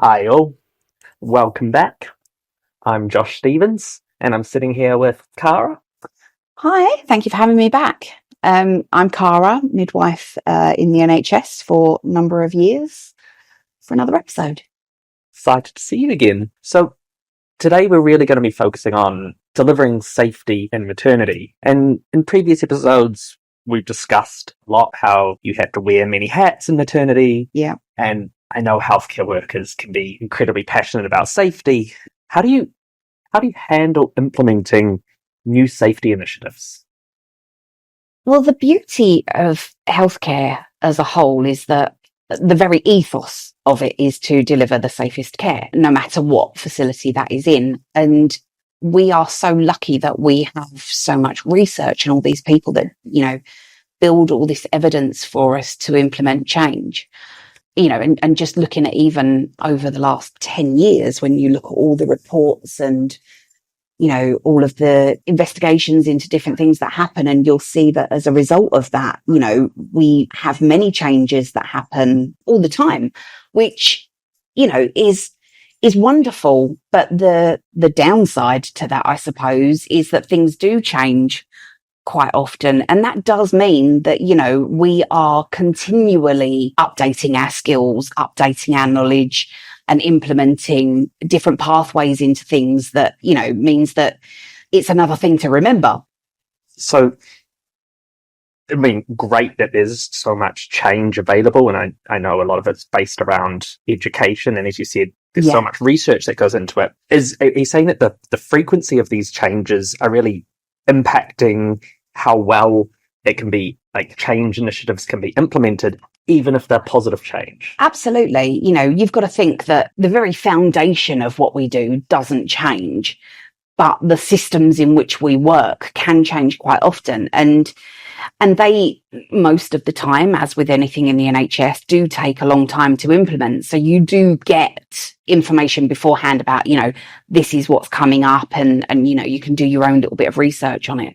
Hi all, welcome back. I'm Josh Stevens and I'm sitting here with Cara. Hi, thank you for having me back. I'm Cara, midwife in the NHS for a number of years, for another episode. Excited to see you again. So today we're really going to be focusing on delivering safety in maternity. And in previous episodes, we've discussed a lot how you have to wear many hats in maternity. Yeah. And I know healthcare workers can be incredibly passionate about safety. How do you handle implementing new safety initiatives? Well, the beauty of healthcare as a whole is that the very ethos of it is to deliver the safest care, no matter what facility that is in. And we are so lucky that we have so much research and all these people that, build all this evidence for us to implement change. And just looking at even over the last 10 years, when you look at all the reports and all of the investigations into different things that happen, and you'll see that as a result of that, we have many changes that happen all the time, which, is wonderful. But the downside to that, I suppose, is that things do change quite often. And that does mean that, we are continually updating our skills, updating our knowledge, and implementing different pathways into things that, means that it's another thing to remember. So, great that there's so much change available. And I know a lot of it's based around education. And as you said, there's so much research that goes into it. Are you saying that the frequency of these changes are really impacting how well it can be, like change initiatives can be implemented, even if they're positive change? Absolutely. You've got to think that the very foundation of what we do doesn't change, but the systems in which we work can change quite often. And they, most of the time, as with anything in the NHS, do take a long time to implement. So you do get information beforehand about, this is what's coming up, and you can do your own little bit of research on it.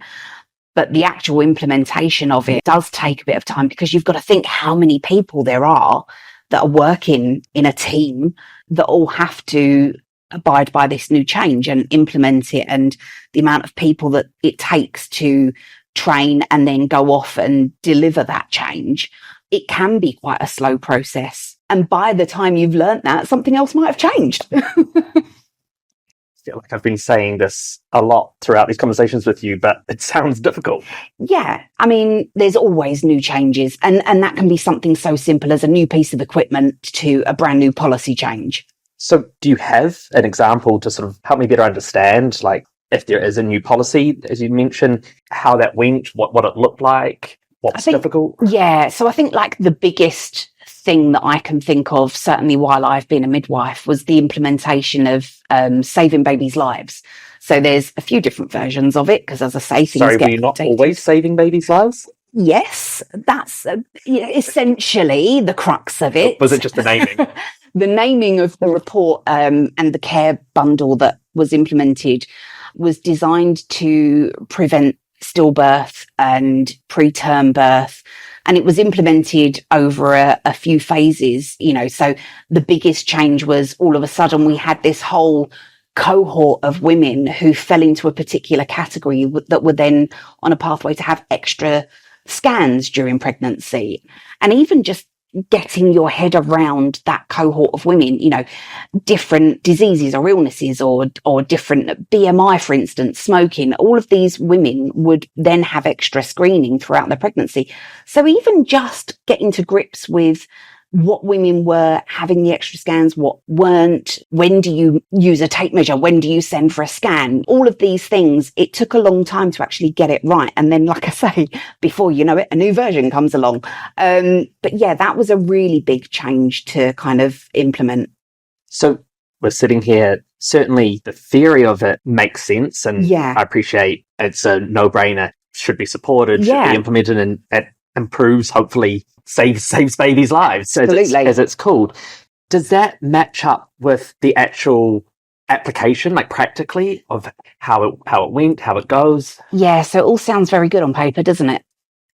But the actual implementation of it does take a bit of time, because you've got to think how many people there are that are working in a team that all have to abide by this new change and implement it, and the amount of people that it takes to train and then go off and deliver that change. It can be quite a slow process. And by the time you've learnt that, something else might have changed. I feel like I've been saying this a lot throughout these conversations with you, but it sounds difficult. Yeah. There's always new changes, and that can be something so simple as a new piece of equipment to a brand new policy change. So do you have an example to sort of help me better understand, like, if there is a new policy, as you mentioned, how that went, what it looked like, what's difficult? Yeah. So I think like the biggest thing that I can think of, certainly while I've been a midwife, was the implementation of saving babies' lives. So there's a few different versions of it, because, as I say, things get were you not updated. Always saving babies' lives? Yes, that's essentially the crux of it. Was it just the naming? The naming of the report and the care bundle that was implemented was designed to prevent stillbirth and preterm birth. And it was implemented over a few phases, so the biggest change was all of a sudden we had this whole cohort of women who fell into a particular category that were then on a pathway to have extra scans during pregnancy. And even just getting your head around that cohort of women, different diseases or illnesses or different BMI, for instance, smoking, all of these women would then have extra screening throughout their pregnancy. So even just getting to grips with what women were having the extra scans, what weren't, when do you use a tape measure, when do you send for a scan, all of these things, it took a long time to actually get it right. And then, like I say, before you know it, a new version comes along. But yeah, that was a really big change to kind of implement. So we're sitting here, certainly the theory of it makes sense, and I appreciate it's a no-brainer, should be supported, should be implemented, and it improves, hopefully saves babies' lives, as it's called. Does that match up with the actual application, like practically, of how it went, how it goes? Yeah, so it all sounds very good on paper, doesn't it?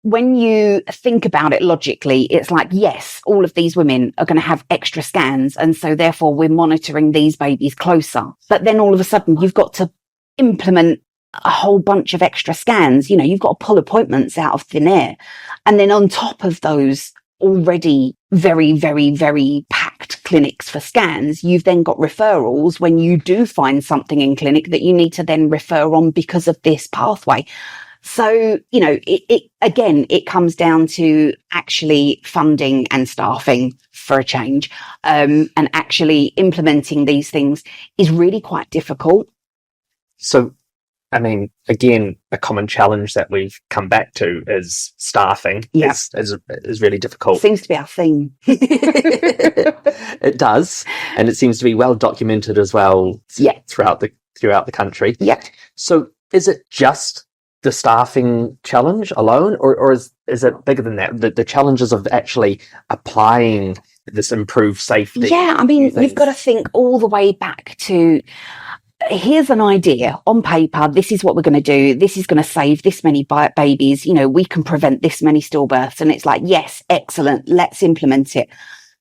when you think about it logically, it's like, yes, all of these women are going to have extra scans. And so therefore we're monitoring these babies closer. But then all of a sudden you've got to implement a whole bunch of extra scans. You know, you've got to pull appointments out of thin air. And then on top of those already very, very, very packed clinics for scans, you've then got referrals when you do find something in clinic that you need to then refer on because of this pathway. So, you know, it comes down to actually funding and staffing for a change, and actually implementing these things is really quite difficult. So, I mean, again, a common challenge that we've come back to is staffing. Yeah. is really difficult. Seems to be our theme. It does, and it seems to be well documented as well. Yeah. throughout the country. Yeah. So, is it just the staffing challenge alone, or is it bigger than that? The challenges of actually applying this improved safety. Yeah, I mean, you've got to think all the way back to, here's an idea on paper. This is what we're going to do. This is going to save this many babies. You know, we can prevent this many stillbirths. And it's like, yes, excellent. Let's implement it.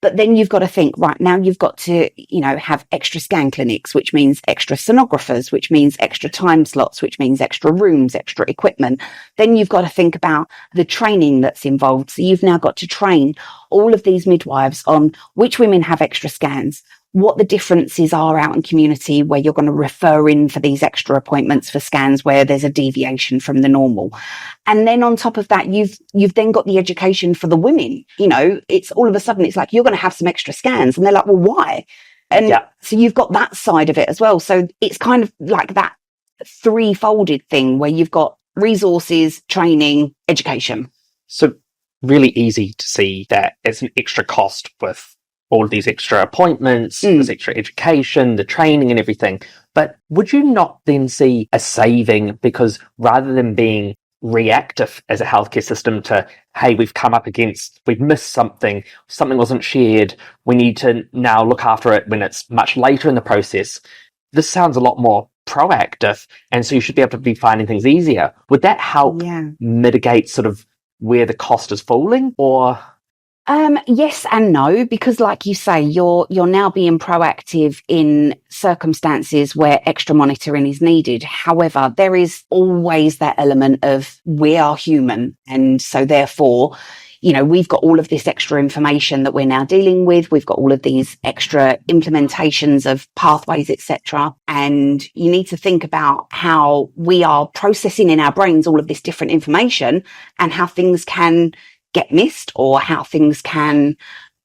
But then you've got to think, right, now you've got to, you know, have extra scan clinics, which means extra sonographers, which means extra time slots, which means extra rooms, extra equipment. Then you've got to think about the training that's involved. So you've now got to train all of these midwives on which women have extra scans, what the differences are out in community where you're going to refer in for these extra appointments for scans where there's a deviation from the normal. And then on top of that, you've then got the education for the women. You know, it's all of a sudden, it's like, you're going to have some extra scans. And they're like, well, why? And so you've got that side of it as well. So it's kind of like that three-folded thing where you've got resources, training, education. So really easy to see that it's an extra cost with all of these extra appointments, this extra education, the training and everything. But would you not then see a saving, because rather than being reactive as a healthcare system to, hey, we've missed something wasn't shared, we need to now look after it when it's much later in the process. This sounds a lot more proactive, and so you should be able to be finding things easier. Would that help mitigate sort of where the cost is falling, or? Yes and no, because like you say, you're now being proactive in circumstances where extra monitoring is needed. However, there is always that element of we are human. And so therefore, you know, we've got all of this extra information that we're now dealing with. We've got all of these extra implementations of pathways, etc. And you need to think about how we are processing in our brains all of this different information and how things can get missed, or how things can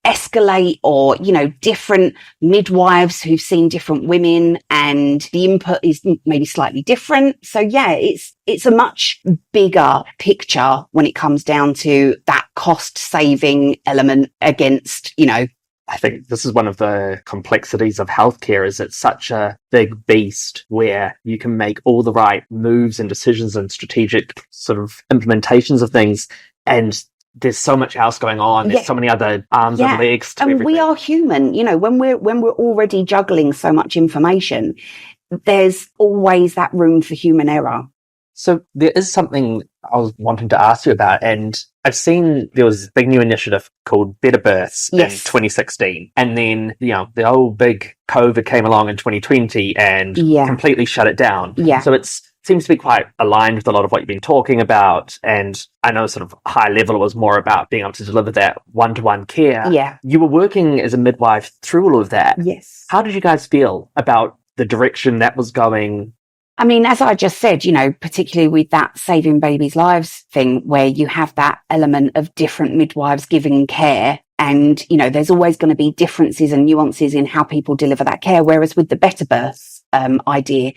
escalate, or, you know, different midwives who've seen different women and the input is maybe slightly different. So yeah, it's a much bigger picture when it comes down to that cost saving element against, you know. I think this is one of the complexities of healthcare, is it's such a big beast where you can make all the right moves and decisions and strategic sort of implementations of things, and there's so much else going on. There's so many other arms and legs to everything. We are human, you know, when we're already juggling so much information, there's always that room for human error. So there is something I was wanting to ask you about, and I've seen there was a big new initiative called Better Births in 2016. And then, you know, the old big COVID came along in 2020 and completely shut it down. Yeah. So seems to be quite aligned with a lot of what you've been talking about. And I know sort of high level, it was more about being able to deliver that one-to-one care. Yeah. You were working as a midwife through all of that. Yes. How did you guys feel about the direction that was going? I mean, as I just said, you know, particularly with that saving babies' lives thing, where you have that element of different midwives giving care, and, you know, there's always going to be differences and nuances in how people deliver that care. Whereas with the Better Births idea,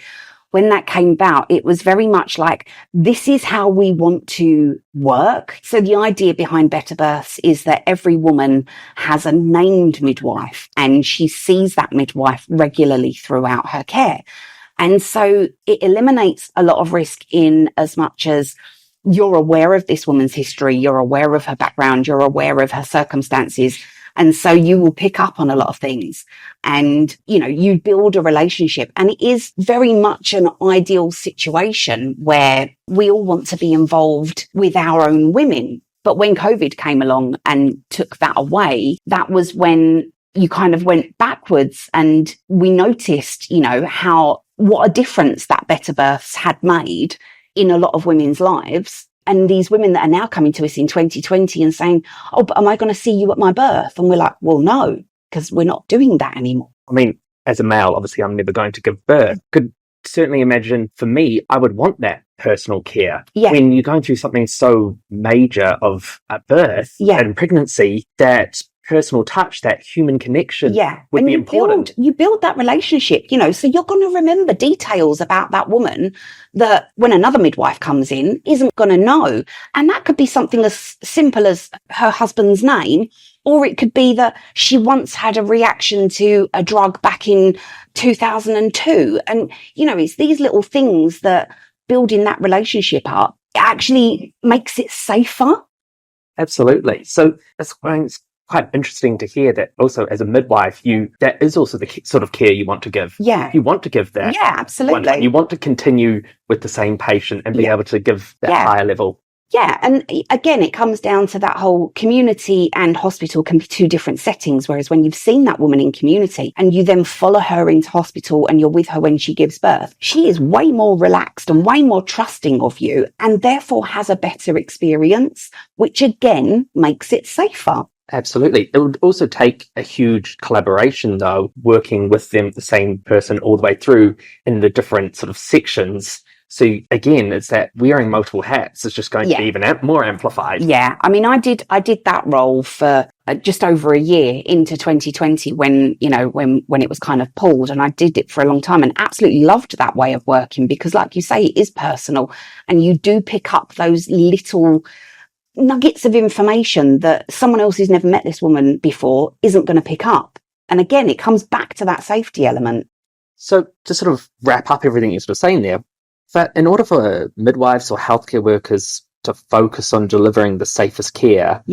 when that came about, it was very much like, this is how we want to work. So the idea behind Better Births is that every woman has a named midwife, and she sees that midwife regularly throughout her care. And so it eliminates a lot of risk in as much as you're aware of this woman's history, you're aware of her background, you're aware of her circumstances, And so you will pick up on a lot of things and, you build a relationship. And it is very much an ideal situation where we all want to be involved with our own women. But when COVID came along and took that away, that was when you kind of went backwards, and we noticed, what a difference that better births had made in a lot of women's lives. And these women that are now coming to us in 2020 and saying, oh, but am I going to see you at my birth? And we're like, well, no, because we're not doing that anymore. I mean, as a male, obviously I'm never going to give birth. Could certainly imagine for me, I would want that personal care. Yeah. When you're going through something so major of a birth and pregnancy, that personal touch, that human connection would be important. You build that relationship, so you're going to remember details about that woman that when another midwife comes in isn't going to know. And that could be something as simple as her husband's name, or it could be that she once had a reaction to a drug back in 2002. And, it's these little things that building that relationship up actually makes it safer. Absolutely. So that's quite interesting to hear that also as a midwife, that is also the sort of care you want to give. Yeah. You want to give that. Yeah, absolutely. You want to continue with the same patient and be able to give that higher level. Yeah. And again, it comes down to that whole community and hospital can be two different settings. Whereas when you've seen that woman in community and you then follow her into hospital and you're with her when she gives birth, she is way more relaxed and way more trusting of you and therefore has a better experience, which again makes it safer. Absolutely. It would also take a huge collaboration, though, working with them, the same person all the way through in the different sort of sections. So again, it's that wearing multiple hats is just going to be even more amplified. Yeah. I mean, I did that role for just over a year into 2020 when it was kind of pulled, and I did it for a long time and absolutely loved that way of working because like you say, it is personal and you do pick up those little nuggets of information that someone else who's never met this woman before isn't going to pick up. And again, it comes back to that safety element. So to sort of wrap up everything you're sort of saying there, that in order for midwives or healthcare workers to focus on delivering the safest care,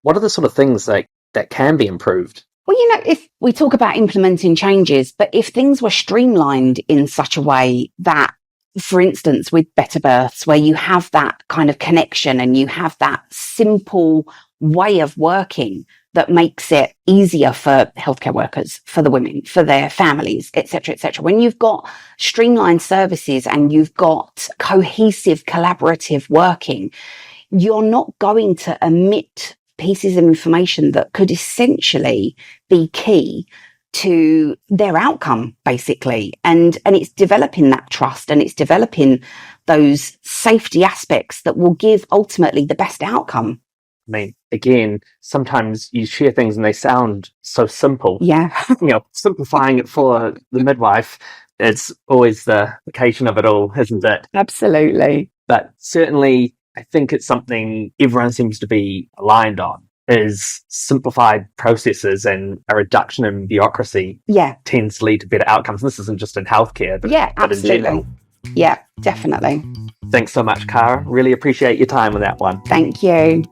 what are the sort of things that can be improved? Well, if we talk about implementing changes, but if things were streamlined in such a way that, for instance, with better births, where you have that kind of connection and you have that simple way of working that makes it easier for healthcare workers, for the women, for their families, etc., etc. When you've got streamlined services and you've got cohesive, collaborative working, you're not going to omit pieces of information that could essentially be key to their outcome, basically. And it's developing that trust and it's developing those safety aspects that will give ultimately the best outcome. I mean, again, sometimes you share things and they sound so simple. Yeah. Simplifying it for the midwife, it's always the occasion of it all, isn't it? Absolutely. But certainly, I think it's something everyone seems to be aligned on, is simplified processes and a reduction in bureaucracy tends to lead to better outcomes. And this isn't just in healthcare, but in general. Yeah, definitely. Thanks so much, Cara. Really appreciate your time on that one. Thank you.